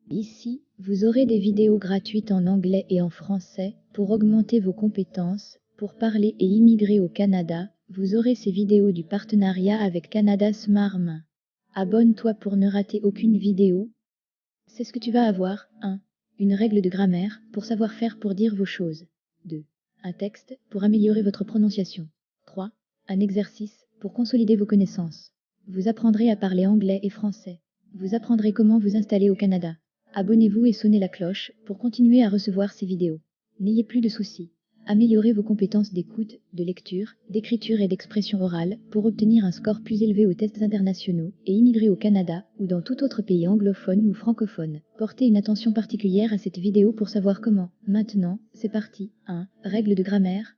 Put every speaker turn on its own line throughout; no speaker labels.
Ici, vous aurez des vidéos gratuites en anglais et en français pour augmenter vos compétences. Pour parler et immigrer au Canada, vous aurez ces vidéos du partenariat avec Canada Smarm. Abonne-toi pour ne rater aucune vidéo. C'est ce que tu vas avoir. 1. Une règle de grammaire pour savoir faire pour dire vos choses. 2. Un texte pour améliorer votre prononciation. 3. Un exercice pour consolider vos connaissances. Vous apprendrez à parler anglais et français. Vous apprendrez comment vous installer au Canada. Abonnez-vous et sonnez la cloche pour continuer à recevoir ces vidéos. N'ayez plus de soucis. Améliorez vos compétences d'écoute, de lecture, d'écriture et d'expression orale pour obtenir un score plus élevé aux tests internationaux et immigrer au Canada ou dans tout autre pays anglophone ou francophone. Portez une attention particulière à cette vidéo pour savoir comment. Maintenant, c'est parti. 1. Règle de grammaire.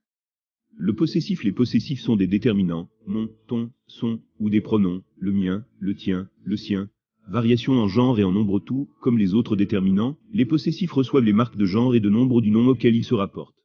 Le possessif. Les possessifs sont des déterminants, mon, ton, son, ou des pronoms, le mien, le tien, le sien. Variation en genre et en nombre tout, comme les autres déterminants, les possessifs reçoivent les marques de genre et de nombre du nom auquel ils se rapportent.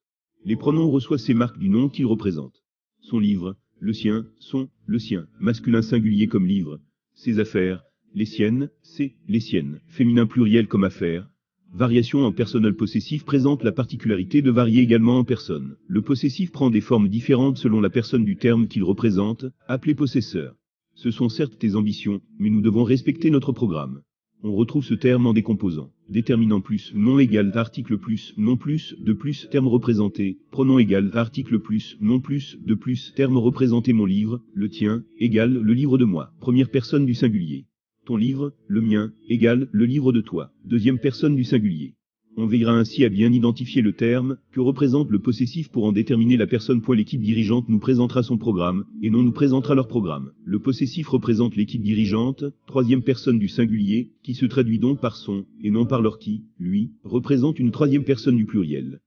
Les pronoms reçoivent ces marques du nom qu'ils représentent. Son livre, le sien, son, le sien, masculin singulier comme livre. Ses affaires, les siennes, c'est, les siennes, féminin pluriel comme affaires. Variation en personnel possessif présente la particularité de varier également en personne. Le possessif prend des formes différentes selon la personne du terme qu'il représente, appelé possesseur. Ce sont certes tes ambitions, mais nous devons respecter notre programme. On retrouve ce terme en décomposant. Déterminant plus, nom égal, article plus, non plus, de plus, terme représenté, pronom égal, article plus, non plus, de plus, terme représenté mon livre, le tien, égal, le livre de moi. Première personne du singulier. Ton livre, le mien, égal, le livre de toi. Deuxième personne du singulier. On veillera ainsi à bien identifier le terme que représente le possessif pour en déterminer la personne. L'équipe dirigeante nous présentera son programme, et non nous présentera leur programme. Le possessif représente l'équipe dirigeante, troisième personne du singulier, qui se traduit donc par son, et non par leur qui, lui, représente une troisième personne du pluriel.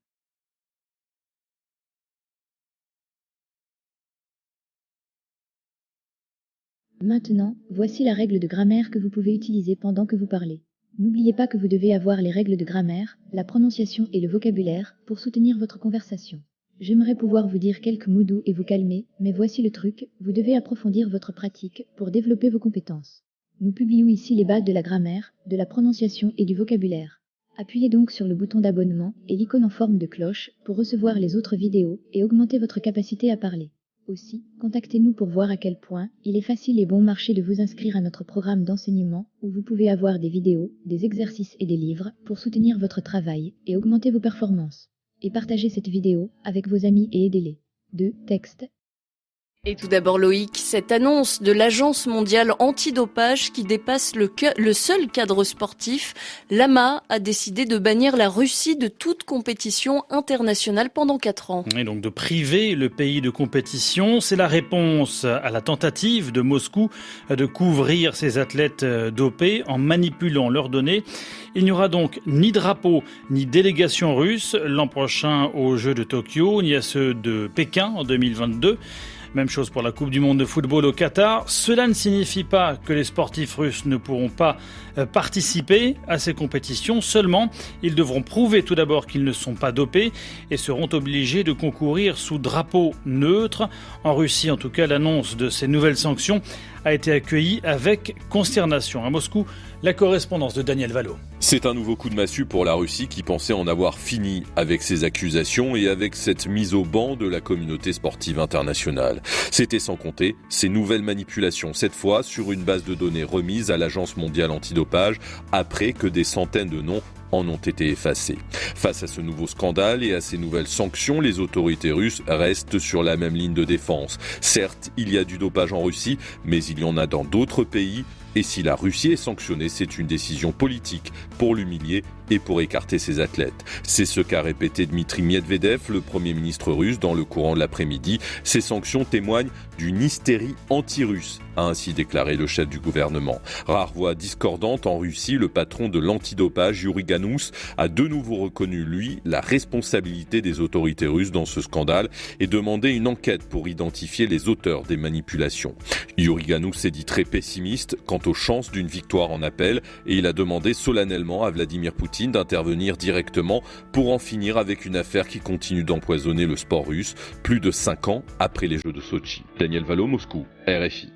Maintenant, voici la règle de grammaire que vous pouvez utiliser pendant que vous parlez. N'oubliez pas que vous devez avoir les règles de grammaire, la prononciation et le vocabulaire pour soutenir votre conversation. J'aimerais pouvoir vous dire quelques mots doux et vous calmer, mais voici le truc, vous devez approfondir votre pratique pour développer vos compétences. Nous publions ici les bases de la grammaire, de la prononciation et du vocabulaire. Appuyez donc sur le bouton d'abonnement et l'icône en forme de cloche pour recevoir les autres vidéos et augmenter votre capacité à parler. Aussi, contactez-nous pour voir à quel point il est facile et bon marché de vous inscrire à notre programme d'enseignement où vous pouvez avoir des vidéos, des exercices et des livres pour soutenir votre travail et augmenter vos performances. Et partagez cette vidéo avec vos amis et aidez-les. 2. Texte.
Et tout d'abord Loïc, cette annonce de l'Agence mondiale antidopage qui dépasse le seul cadre sportif, l'AMA a décidé de bannir la Russie de toute compétition internationale pendant 4 ans.
Et donc de priver le pays de compétition, c'est la réponse à la tentative de Moscou de couvrir ses athlètes dopés en manipulant leurs données. Il n'y aura donc ni drapeau ni délégation russe l'an prochain aux Jeux de Tokyo, ni à ceux de Pékin en 2022. Même chose pour la Coupe du Monde de football au Qatar. Cela ne signifie pas que les sportifs russes ne pourront pas participer à ces compétitions. Seulement, ils devront prouver tout d'abord qu'ils ne sont pas dopés et seront obligés de concourir sous drapeau neutre. En Russie, en tout cas, l'annonce de ces nouvelles sanctions a été accueillie avec consternation. À Moscou, la correspondance de Daniel Valo.
C'est un nouveau coup de massue pour la Russie qui pensait en avoir fini avec ces accusations et avec cette mise au ban de la communauté sportive internationale. C'était sans compter ces nouvelles manipulations, cette fois sur une base de données remise à l'Agence mondiale antidopage après que des centaines de noms en ont été effacés. Face à ce nouveau scandale et à ces nouvelles sanctions, les autorités russes restent sur la même ligne de défense. Certes, il y a du dopage en Russie, mais il y en a dans d'autres pays. Et si la Russie est sanctionnée, c'est une décision politique pour l'humilier et pour écarter ses athlètes. C'est ce qu'a répété Dmitri Medvedev, le Premier ministre russe, dans le courant de l'après-midi. Ces sanctions témoignent d'une hystérie anti-russe, a ainsi déclaré le chef du gouvernement. Rare voix discordante en Russie, le patron de l'antidopage, Yuri Ganous, a de nouveau reconnu, lui, la responsabilité des autorités russes dans ce scandale et demandé une enquête pour identifier les auteurs des manipulations. Yuri Ganous s'est dit très pessimiste quant aux chances d'une victoire en appel et il a demandé solennellement à Vladimir Poutine d'intervenir directement pour en finir avec une affaire qui continue d'empoisonner le sport russe plus de 5 ans après les Jeux de Sotchi. Daniel Valo, Moscou, RFI.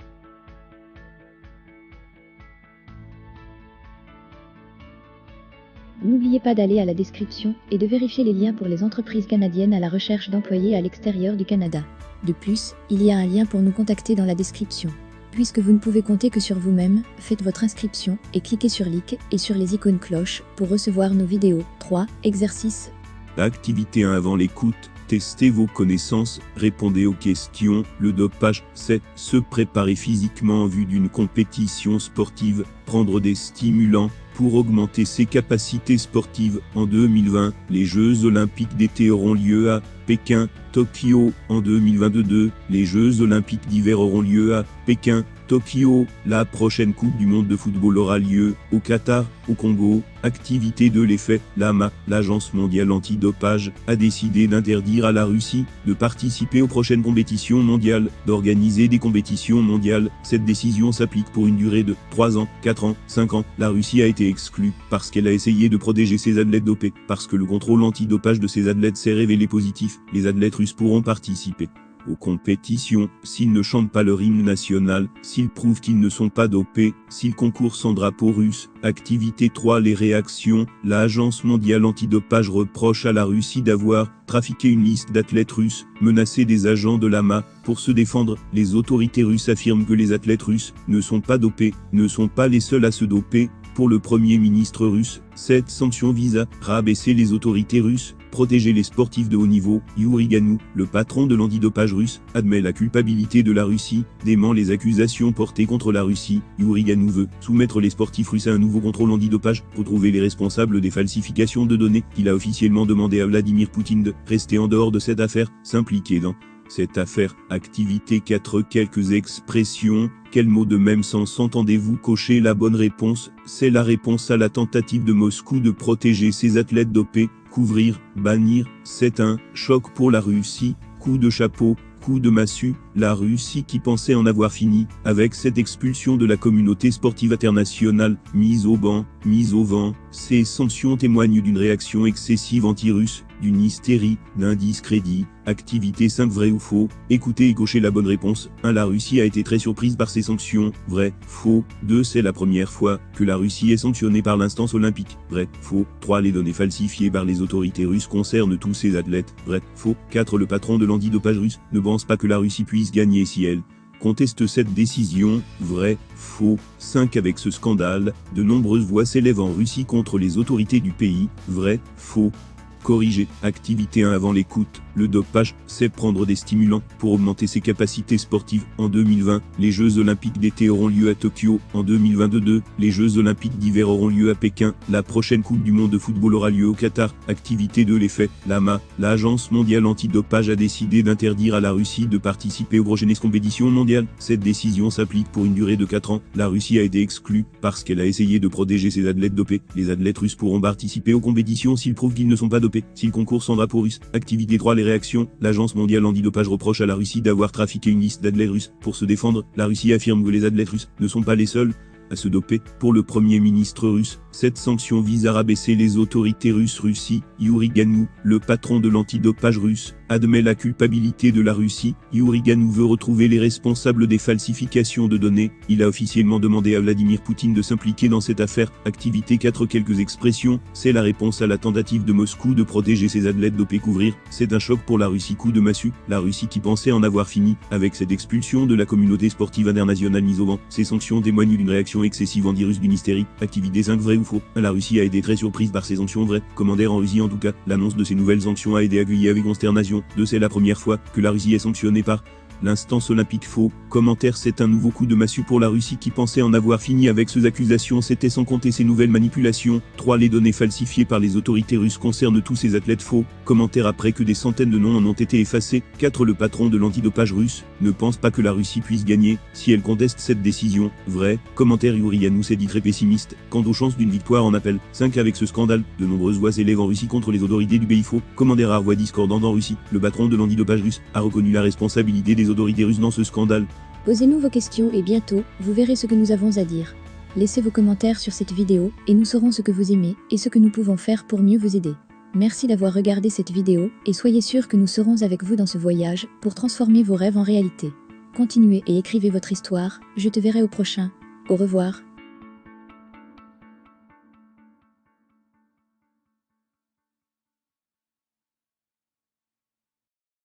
N'oubliez pas d'aller à la description et de vérifier les liens pour les entreprises canadiennes à la recherche d'employés à l'extérieur du Canada. De plus, il y a un lien pour nous contacter dans la description. Puisque vous ne pouvez compter que sur vous-même, faites votre inscription et cliquez sur like et sur les icônes cloche pour recevoir nos vidéos. 3. Exercice.
Activité 1 avant l'écoute. Testez vos connaissances, répondez aux questions. Le dopage, c'est se préparer physiquement en vue d'une compétition sportive, prendre des stimulants pour augmenter ses capacités sportives. En 2020, les Jeux Olympiques d'été auront lieu à Pékin, Tokyo. En 2022, les Jeux Olympiques d'hiver auront lieu à Pékin, Tokyo. La prochaine Coupe du Monde de football aura lieu au Qatar, au Congo. Activité 2 l'effet, l'AMA, l'Agence mondiale antidopage, a décidé d'interdire à la Russie de participer aux prochaines compétitions mondiales, d'organiser des compétitions mondiales. Cette décision s'applique pour une durée de 3 ans, 4 ans, 5 ans. La Russie a été exclue parce qu'elle a essayé de protéger ses athlètes dopés, parce que le contrôle antidopage de ses athlètes s'est révélé positif. Les athlètes russes pourront participer aux compétitions, s'ils ne chantent pas leur hymne national, s'ils prouvent qu'ils ne sont pas dopés, s'ils concourent sans drapeau russe. Activité 3 les réactions. L'Agence mondiale antidopage reproche à la Russie d'avoir trafiqué une liste d'athlètes russes, menacé des agents de l'AMA. Pour se défendre, les autorités russes affirment que les athlètes russes ne sont pas dopés, ne sont pas les seuls à se doper. Pour le Premier ministre russe, cette sanction vise à rabaisser les autorités russes, protéger les sportifs de haut niveau. Yuri Ganou, le patron de l'antidopage russe, admet la culpabilité de la Russie, dément les accusations portées contre la Russie. Yuri Ganou veut soumettre les sportifs russes à un nouveau contrôle antidopage, retrouver les responsables des falsifications de données. Il a officiellement demandé à Vladimir Poutine de rester en dehors de cette affaire, s'impliquer dans cette affaire. Activité 4 quelques expressions. Quel mot de même sens entendez-vous? Cochez la bonne réponse. C'est la réponse à la tentative de Moscou de protéger ses athlètes dopés. Couvrir, bannir, c'est un choc pour la Russie. Coup de chapeau, coup de massue. La Russie qui pensait en avoir fini avec cette expulsion de la communauté sportive internationale, mise au banc, mise au vent. Ces sanctions témoignent d'une réaction excessive anti-russe, d'une hystérie, d'un discrédit. Activité 5 vrai ou faux. Écoutez et cochez la bonne réponse. 1. La Russie a été très surprise par ces sanctions. Vrai, faux. 2. C'est la première fois que la Russie est sanctionnée par l'instance olympique. Vrai, faux. 3. Les données falsifiées par les autorités russes concernent tous ces athlètes. Vrai, faux. 4. Le patron de l'antidopage russe ne pense pas que la Russie puisse gagner si elle conteste cette décision. Vrai, faux. 5. Avec ce scandale, de nombreuses voix s'élèvent en Russie contre les autorités du pays. Vrai, faux. Corriger. Activité 1 avant l'écoute. Le dopage, c'est prendre des stimulants pour augmenter ses capacités sportives. En 2020, les Jeux Olympiques d'été auront lieu à Tokyo. En 2022, les Jeux Olympiques d'hiver auront lieu à Pékin. La prochaine Coupe du Monde de football aura lieu au Qatar. Activité 2 l'effet. L'AMA, l'Agence mondiale antidopage, a décidé d'interdire à la Russie de participer aux prochaines compétitions mondiales. Cette décision s'applique pour une durée de 4 ans. La Russie a été exclue parce qu'elle a essayé de protéger ses athlètes dopés. Les athlètes russes pourront participer aux compétitions s'ils prouvent qu'ils ne sont pas dopés, s'ils concourent sans drapeau russe. Activité 3 les réactions. L'Agence mondiale antidopage reproche à la Russie d'avoir trafiqué une liste d'athlètes russes. Pour se défendre, la Russie affirme que les athlètes russes ne sont pas les seuls à se doper. Pour le Premier ministre russe, cette sanction vise à rabaisser les autorités russes. Russie, Yuri Ganou, le patron de l'antidopage russe, admet la culpabilité de la Russie. Yuri Ganou veut retrouver les responsables des falsifications de données. Il a officiellement demandé à Vladimir Poutine de s'impliquer dans cette affaire. Activité 4 quelques expressions. C'est la réponse à la tentative de Moscou de protéger ses athlètes dopés. Couvrir, c'est un choc pour la Russie. Coup de massue. La Russie qui pensait en avoir fini avec cette expulsion de la communauté sportive internationale mise au vent. Ces sanctions témoignent d'une réaction excessive anti-russe, d'une hystérie. Activité 5 vrai ou faux. La Russie a été très surprise par ces sanctions. Vrai, commandeur en Russie en tout cas. L'annonce de ces nouvelles sanctions a été accueillie avec consternation. 2. C'est la première fois que la Russie est sanctionnée par l'instance olympique. Faux. Commentaire, c'est un nouveau coup de massue pour la Russie qui pensait en avoir fini avec ces accusations. C'était sans compter ces nouvelles manipulations. 3. Les données falsifiées par les autorités russes concernent tous ces athlètes. Faux. Commentaire, après que des centaines de noms en ont été effacés. 4. Le patron de l'antidopage russe ne pense pas que la Russie puisse gagner si elle conteste cette décision. Vrai. Commentaire, Yuri Ganou s'est dit très pessimiste quant aux chances d'une victoire en appel. 5. Avec ce scandale, de nombreuses voix s'élèvent en Russie contre les autorités du pays. Faux. Commentaire, à voix discordante en Russie. Le patron de l'antidopage russe a reconnu la responsabilité des autorités russes dans ce scandale.
Posez-nous vos questions et bientôt, vous verrez ce que nous avons à dire. Laissez vos commentaires sur cette vidéo et nous saurons ce que vous aimez et ce que nous pouvons faire pour mieux vous aider. Merci d'avoir regardé cette vidéo et soyez sûrs que nous serons avec vous dans ce voyage pour transformer vos rêves en réalité. Continuez et écrivez votre histoire, je te verrai au prochain. Au revoir.